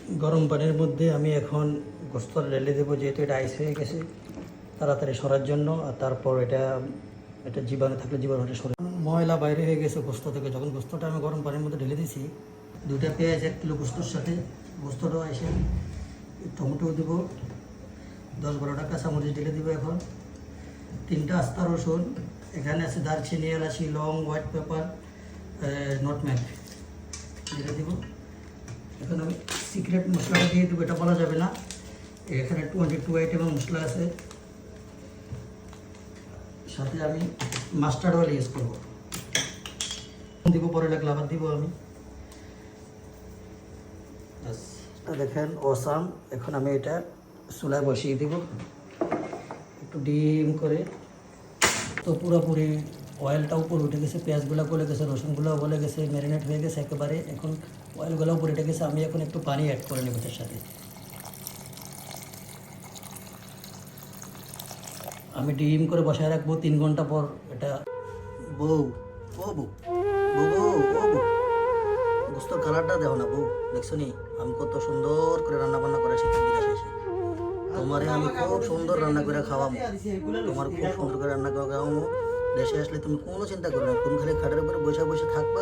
গরম পানির মধ্যে আমি এখন গোস্তটা ঢেলে দেবো, যেহেতু এটা আইস হয়ে গেছে তাড়াতাড়ি সরার জন্য। আর তারপর এটা এটা জীবাণু থাকলে জীবাণুটা সরে, ময়লা বাইরে হয়ে গেছে গোস্ত থেকে। যখন গোস্তটা আমি গরম পানির মধ্যে ঢেলে দিয়েছি, 2টা পেঁয়াজ 1 কিলো গোস্তর সাথে, গোস্তটাও এসে টমেটো দেবো, 10-12টা কাঁচামরিচ ঢেলে দেবো। এখন 3টা আস্তা রসুন, এখানে আছে দারচিনি, এলাচি, লং, হোয়াইট পেপার, নটম্যাগ ঢেলে দেবো। এখন আমি সিক্রেট মশলাটা দিয়ে দেবো, এটা বলা যাবে না। এখানে 22 আইটেমের মশলা আছে, সাথে আমি মাস্টার্ড অয়েল ইউজ করবো, দিব পরে লাগলে আবার দিব আমি। দেখেন অসাম। এখন আমি এটা চুলায় বসিয়ে দিব একটু ডিম করে। তো পুরোপুরি অয়েলটা উপরে উঠে গেছে, পেঁয়াজগুলো গলে গেছে, রসুনগুলো গলে গেছে, ম্যারিনেট হয়ে গেছে একেবারে। এখন অয়েলগুলো উপরে উঠে গেছে, আমি এখন একটু পানি অ্যাড করে নেব এটার সাথে। আমি ডিম করে বসায় রাখবো 3 ঘন্টা পর। এটা বউ, ও বউ, বউ বউ, ও বউ, গোস্তর কালারটা দেখো না বউ, দেখছো নি আমি কত সুন্দর করে রান্না বান্না করে শিখে বিদেশে এসে। তোমারে আমি খুব সুন্দর রান্না করে খাওয়াবো, তোমার খুব সুন্দর করে রান্না করে খাওয়াবো। দেশে আসলে তুমি কোনো চিন্তা করো না, তুমি খালি খাটের উপরে বসে বসে থাকবা।